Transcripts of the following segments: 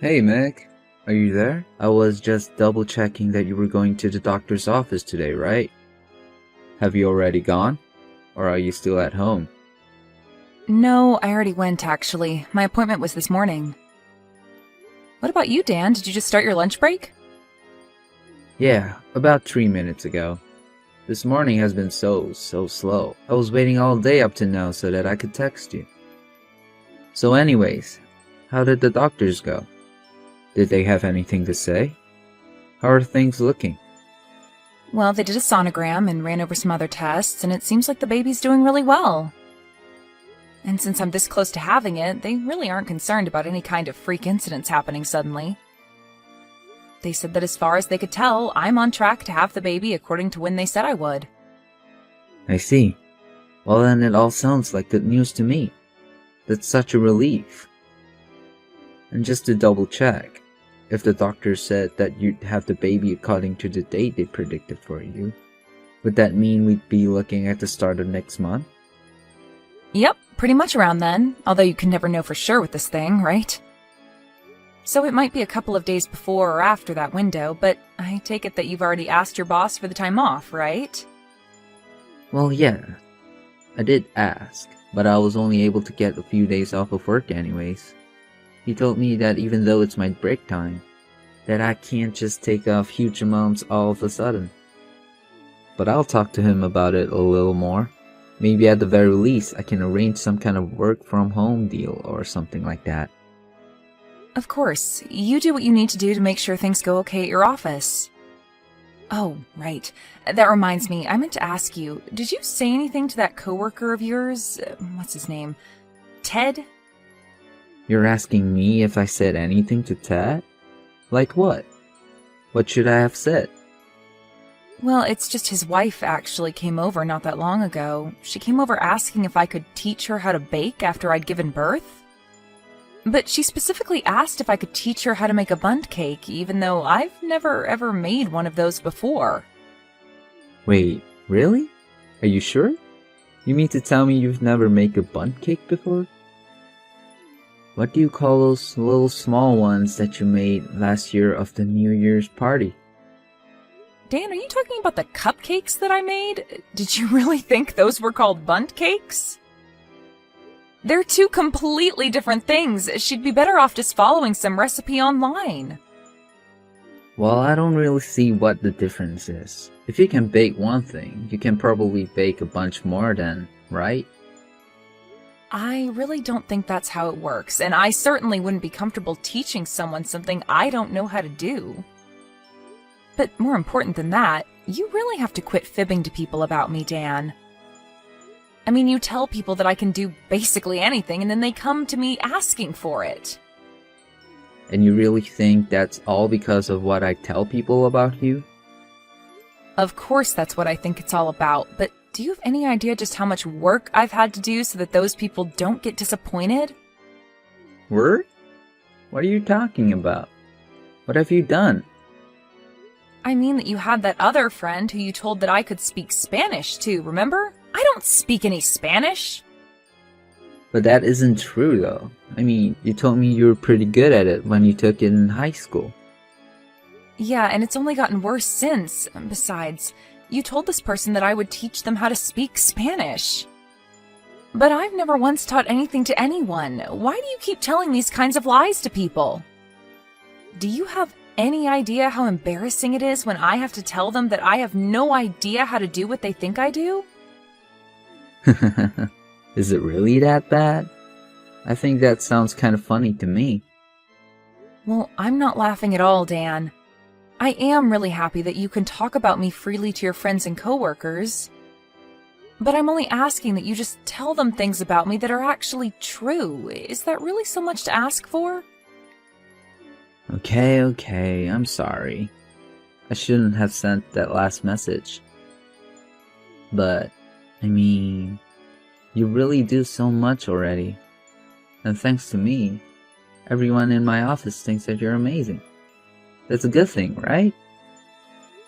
Hey Meg, are you there? I was just double checking that you were going to the doctor's office today, right? Have you already gone? Or are you still at home? No, I already went, actually. My appointment was this morning. What about you, Dan? Did you just start your lunch break? Yeah, about 3 minutes ago. This morning has been so slow. I was waiting all day up to now so that I could text you. So anyways, how did the doctors go? Did they have anything to say? How are things looking? Well, they did a sonogram and ran over some other tests, and it seems like the baby's doing really well. And since I'm this close to having it, they really aren't concerned about any kind of freak incidents happening suddenly. They said that as far as they could tell, I'm on track to have the baby according to when they said I would. I see. Well then it all sounds like good news to me. That's such a relief. And just to double check, if the doctor said that you'd have the baby according to the date they predicted for you, would that mean we'd be looking at the start of next month? Yep, pretty much around then, although you can never know for sure with this thing, right? So it might be a couple of days before or after that window, but I take it that you've already asked your boss for the time off, right? Well, yeah. I did ask, but I was only able to get a few days off of work anyways. He told me that even though it's my break time, that I can't just take off huge amounts all of a sudden. But I'll talk to him about it a little more. Maybe at the very least I can arrange some kind of work from home deal or something like that. Of course, you do what you need to do to make sure things go okay at your office. Oh, right. That reminds me, I meant to ask you, did you say anything to that coworker of yours? What's his name? Ted? You're asking me if I said anything to Ted? Like what? What should I have said? Well, it's just his wife actually came over not that long ago. She came over asking if I could teach her how to bake after I'd given birth. But she specifically asked if I could teach her how to make a bundt cake, even though I've never ever made one of those before. Wait, really? Are you sure? You mean to tell me you've never made a bundt cake before? What do you call those little small ones that you made last year of the New Year's party? Dan, are you talking about the cupcakes that I made? Did you really think those were called bundt cakes? They're two completely different things. She'd be better off just following some recipe online. Well, I don't really see what the difference is. If you can bake one thing, you can probably bake a bunch more then, right? I really don't think that's how it works, and I certainly wouldn't be comfortable teaching someone something I don't know how to do. But more important than that, you really have to quit fibbing to people about me, Dan. I mean, you tell people that I can do basically anything, and then they come to me asking for it. And you really think that's all because of what I tell people about you? Of course that's what I think it's all about, but do you have any idea just how much work I've had to do so that those people don't get disappointed? Word? What are you talking about? What have you done? I mean that you had that other friend who you told that I could speak Spanish to, remember? I don't speak any Spanish. But that isn't true though. I mean, you told me you were pretty good at it when you took it in high school. Yeah, and it's only gotten worse since. Besides, you told this person that I would teach them how to speak Spanish. But I've never once taught anything to anyone. Why do you keep telling these kinds of lies to people? Do you have any idea how embarrassing it is when I have to tell them that I have no idea how to do what they think I do? Is it really that bad? I think that sounds kind of funny to me. Well, I'm not laughing at all, Dan. I am really happy that you can talk about me freely to your friends and coworkers. But I'm only asking that you just tell them things about me that are actually true. Is that really so much to ask for? Okay, I'm sorry. I shouldn't have sent that last message. But, I mean, you really do so much already. And thanks to me, everyone in my office thinks that you're amazing. That's a good thing, right?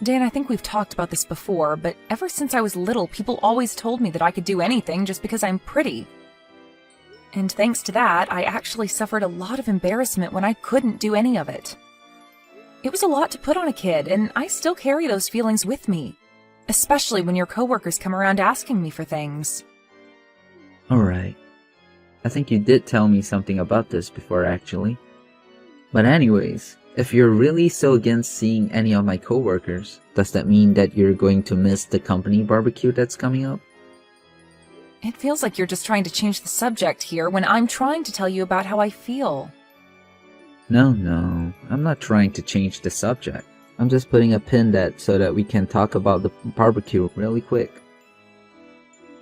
Dan, I think we've talked about this before, but ever since I was little, people always told me that I could do anything just because I'm pretty. And thanks to that, I actually suffered a lot of embarrassment when I couldn't do any of it. It was a lot to put on a kid, and I still carry those feelings with me, especially when your coworkers come around asking me for things. Alright. I think you did tell me something about this before, actually. But anyways, if you're really so against seeing any of my coworkers, does that mean that you're going to miss the company barbecue that's coming up? It feels like you're just trying to change the subject here when I'm trying to tell you about how I feel. No, I'm not trying to change the subject. I'm just putting a pin that so that we can talk about the barbecue really quick.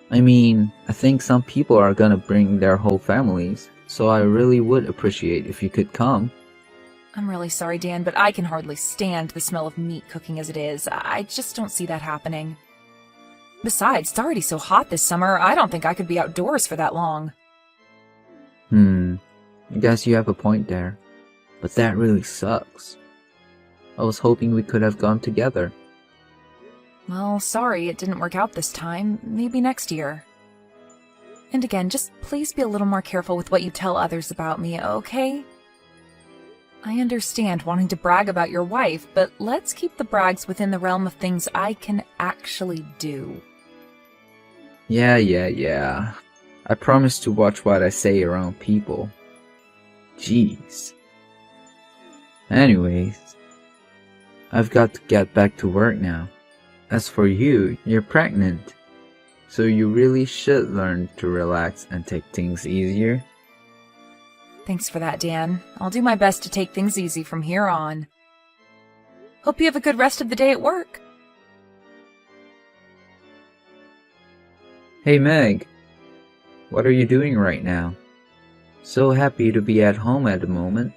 I mean, I think some people are gonna bring their whole families, so I really would appreciate if you could come. I'm really sorry, Dan, but I can hardly stand the smell of meat cooking as it is. I just don't see that happening. Besides, it's already so hot this summer, I don't think I could be outdoors for that long. I guess you have a point there. But that really sucks. I was hoping we could have gone together. Well, sorry it didn't work out this time. Maybe next year. And again, just please be a little more careful with what you tell others about me, okay? I understand wanting to brag about your wife, but let's keep the brags within the realm of things I can actually do. Yeah. I promise to watch what I say around people. Jeez. Anyways, I've got to get back to work now. As for you, you're pregnant. So you really should learn to relax and take things easier. Thanks for that, Dan. I'll do my best to take things easy from here on. Hope you have a good rest of the day at work. Hey Meg, what are you doing right now? So happy to be at home at the moment.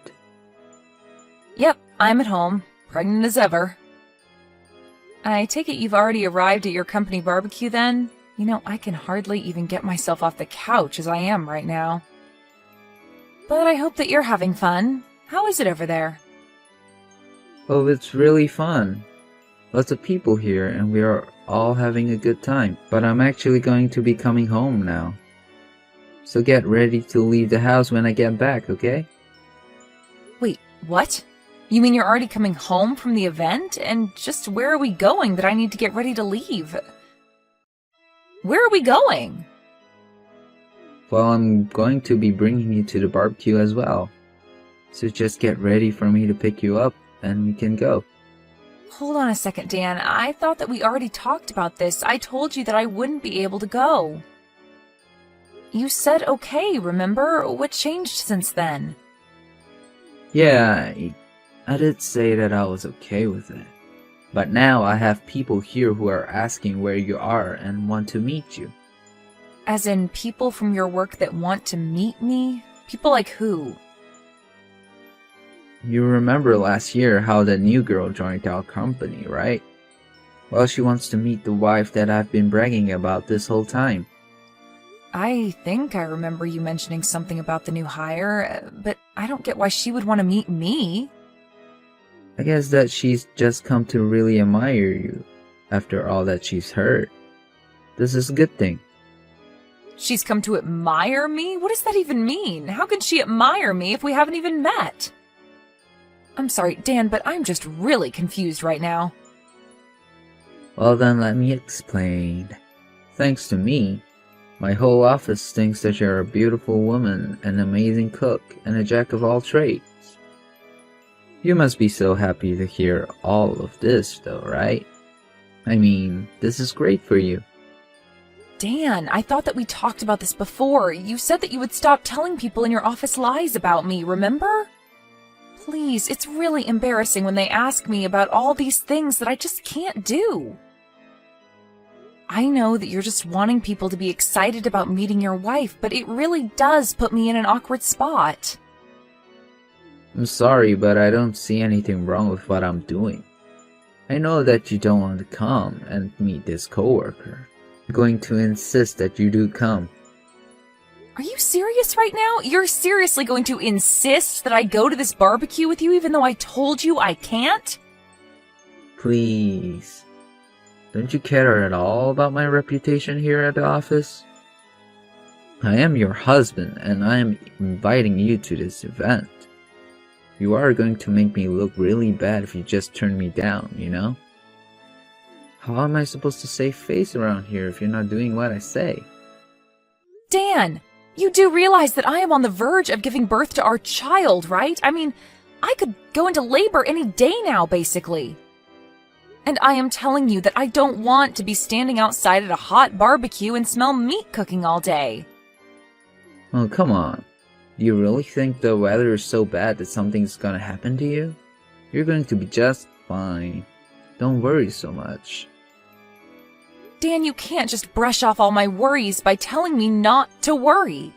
Yep, I'm at home, pregnant as ever. I take it you've already arrived at your company barbecue then? You know, I can hardly even get myself off the couch as I am right now. But I hope that you're having fun. How is it over there? Oh, it's really fun. Lots of people here and we are all having a good time. But I'm actually going to be coming home now. So get ready to leave the house when I get back, okay? Wait, what? You mean you're already coming home from the event? And just where are we going that I need to get ready to leave? Where are we going? Well, I'm going to be bringing you to the barbecue as well. So just get ready for me to pick you up and we can go. Hold on a second, Dan. I thought that we already talked about this. I told you that I wouldn't be able to go. You said okay, remember? What changed since then? Yeah, I did say that I was okay with it. But now I have people here who are asking where you are and want to meet you. As in people from your work that want to meet me? People like who? You remember last year how that new girl joined our company, right? Well, she wants to meet the wife that I've been bragging about this whole time. I think I remember you mentioning something about the new hire, but I don't get why she would want to meet me. I guess that she's just come to really admire you after all that she's heard. This is a good thing. She's come to admire me? What does that even mean? How could she admire me if we haven't even met? I'm sorry, Dan, but I'm just really confused right now. Well then let me explain. Thanks to me, my whole office thinks that you're a beautiful woman, an amazing cook, and a jack of all trades. You must be so happy to hear all of this though, right? I mean, this is great for you. Dan, I thought that we talked about this before. You said that you would stop telling people in your office lies about me, remember? Please, it's really embarrassing when they ask me about all these things that I just can't do. I know that you're just wanting people to be excited about meeting your wife, but it really does put me in an awkward spot. I'm sorry, but I don't see anything wrong with what I'm doing. I know that you don't want to come and meet this coworker. I'm going to insist that you do come. Are you serious right now? You're seriously going to insist that I go to this barbecue with you even though I told you I can't? Please. Don't you care at all about my reputation here at the office? I am your husband, and I am inviting you to this event. You are going to make me look really bad if you just turn me down, you know? How am I supposed to save face around here if you're not doing what I say? Dan, you do realize that I am on the verge of giving birth to our child, right? I mean, I could go into labor any day now, basically. And I am telling you that I don't want to be standing outside at a hot barbecue and smell meat cooking all day. Oh, come on. Do you really think the weather is so bad that something's gonna happen to you? You're going to be just fine. Don't worry so much. Dan, you can't just brush off all my worries by telling me not to worry.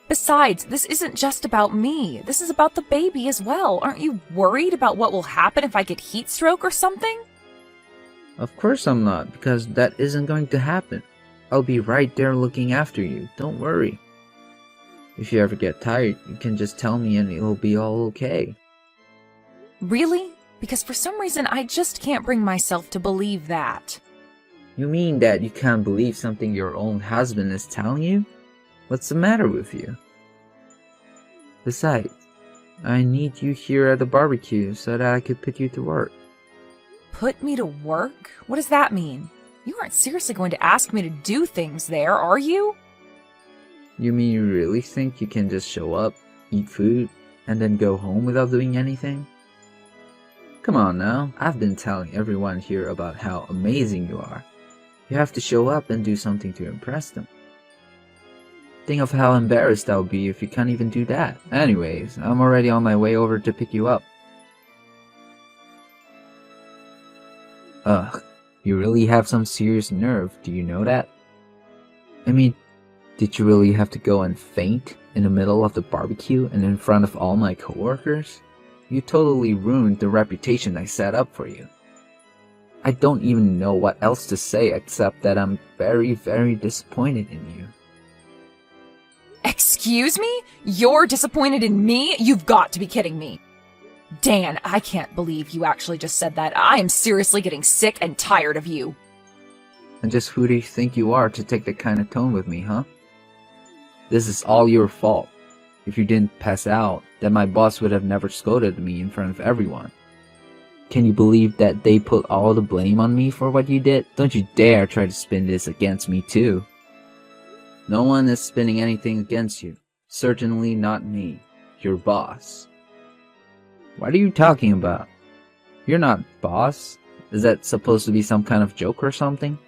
Besides, this isn't just about me. This is about the baby as well. Aren't you worried about what will happen if I get heat stroke or something? Of course I'm not, because that isn't going to happen. I'll be right there looking after you. Don't worry. If you ever get tired, you can just tell me and it'll be all okay. Really? Because for some reason I just can't bring myself to believe that. You mean that you can't believe something your own husband is telling you? What's the matter with you? Besides, I need you here at the barbecue so that I could put you to work. Put me to work? What does that mean? You aren't seriously going to ask me to do things there, are you? You mean you really think you can just show up, eat food, and then go home without doing anything? Come on now, I've been telling everyone here about how amazing you are. You have to show up and do something to impress them. Think of how embarrassed I'll be if you can't even do that. Anyways, I'm already on my way over to pick you up. Ugh, you really have some serious nerve, do you know that? I mean, did you really have to go and faint in the middle of the barbecue and in front of all my coworkers? You totally ruined the reputation I set up for you. I don't even know what else to say except that I'm very, very disappointed in you. Excuse me? You're disappointed in me? You've got to be kidding me. Dan, I can't believe you actually just said that. I am seriously getting sick and tired of you. And just who do you think you are to take that kind of tone with me, huh? This is all your fault. If you didn't pass out, then my boss would have never scolded me in front of everyone. Can you believe that they put all the blame on me for what you did? Don't you dare try to spin this against me too. No one is spinning anything against you. Certainly not me, your boss. What are you talking about? You're not boss. Is that supposed to be some kind of joke or something?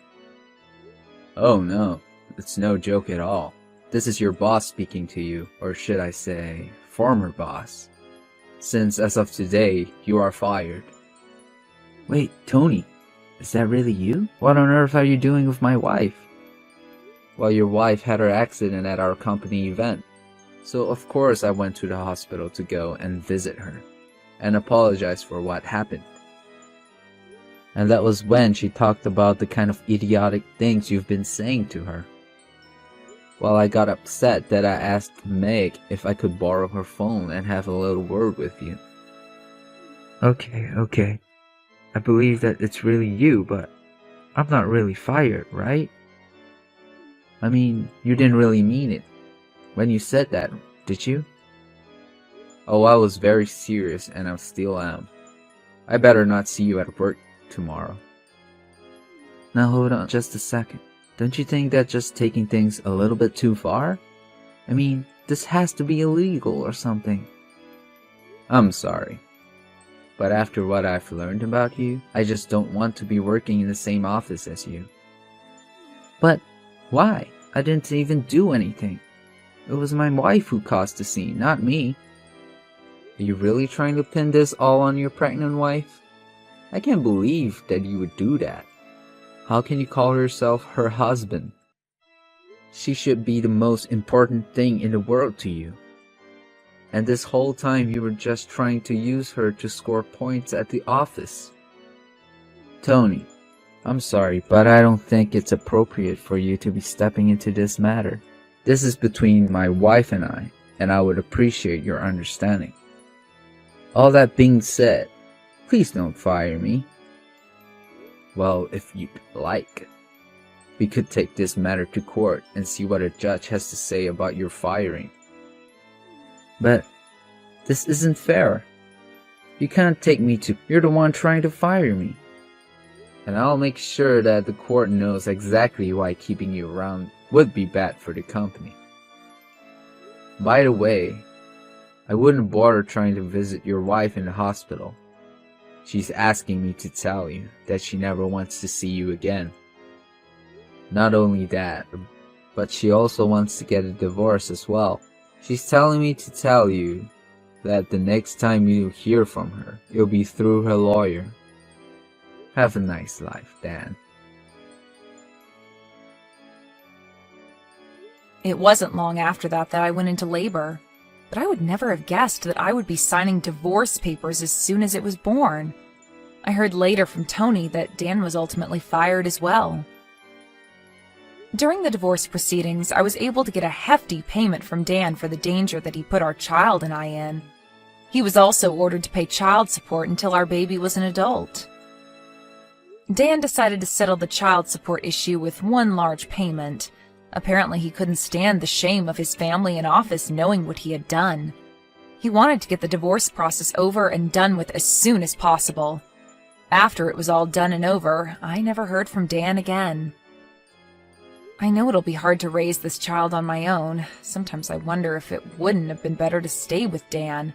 Oh no, it's no joke at all. This is your boss speaking to you, or should I say, former boss. Since as of today, you are fired. Wait, Tony, is that really you? What on earth are you doing with my wife? Well, your wife had her accident at our company event, so of course I went to the hospital to go and visit her, and apologize for what happened. And that was when she talked about the kind of idiotic things you've been saying to her. Well, I got upset that I asked Meg if I could borrow her phone and have a little word with you. Okay. I believe that it's really you, but I'm not really fired, right? I mean, you didn't really mean it when you said that, did you? Oh, I was very serious and I still am. I better not see you at work tomorrow. Now hold on just a second. Don't you think that's just taking things a little bit too far? I mean, this has to be illegal or something. I'm sorry. But after what I've learned about you, I just don't want to be working in the same office as you. But why? I didn't even do anything. It was my wife who caused the scene, not me. Are you really trying to pin this all on your pregnant wife? I can't believe that you would do that. How can you call yourself her husband? She should be the most important thing in the world to you. And this whole time you were just trying to use her to score points at the office. Tony, I'm sorry, but I don't think it's appropriate for you to be stepping into this matter. This is between my wife and I would appreciate your understanding. All that being said, please don't fire me. Well, if you'd like. We could take this matter to court and see what a judge has to say about your firing. But this isn't fair. You can't take me to... You're the one trying to fire me. And I'll make sure that the court knows exactly why keeping you around would be bad for the company. By the way, I wouldn't bother trying to visit your wife in the hospital. She's asking me to tell you that she never wants to see you again. Not only that, but she also wants to get a divorce as well. She's telling me to tell you that the next time you hear from her, it'll be through her lawyer. Have a nice life, Dan. It wasn't long after that I went into labor, but I would never have guessed that I would be signing divorce papers as soon as it was born. I heard later from Tony that Dan was ultimately fired as well. During the divorce proceedings, I was able to get a hefty payment from Dan for the danger that he put our child and I in. He was also ordered to pay child support until our baby was an adult. Dan decided to settle the child support issue with one large payment. Apparently, he couldn't stand the shame of his family and office knowing what he had done. He wanted to get the divorce process over and done with as soon as possible. After it was all done and over, I never heard from Dan again. I know it'll be hard to raise this child on my own. Sometimes I wonder if it wouldn't have been better to stay with Dan.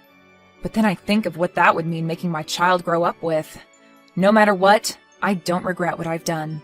But then I think of what that would mean making my child grow up with. No matter what, I don't regret what I've done.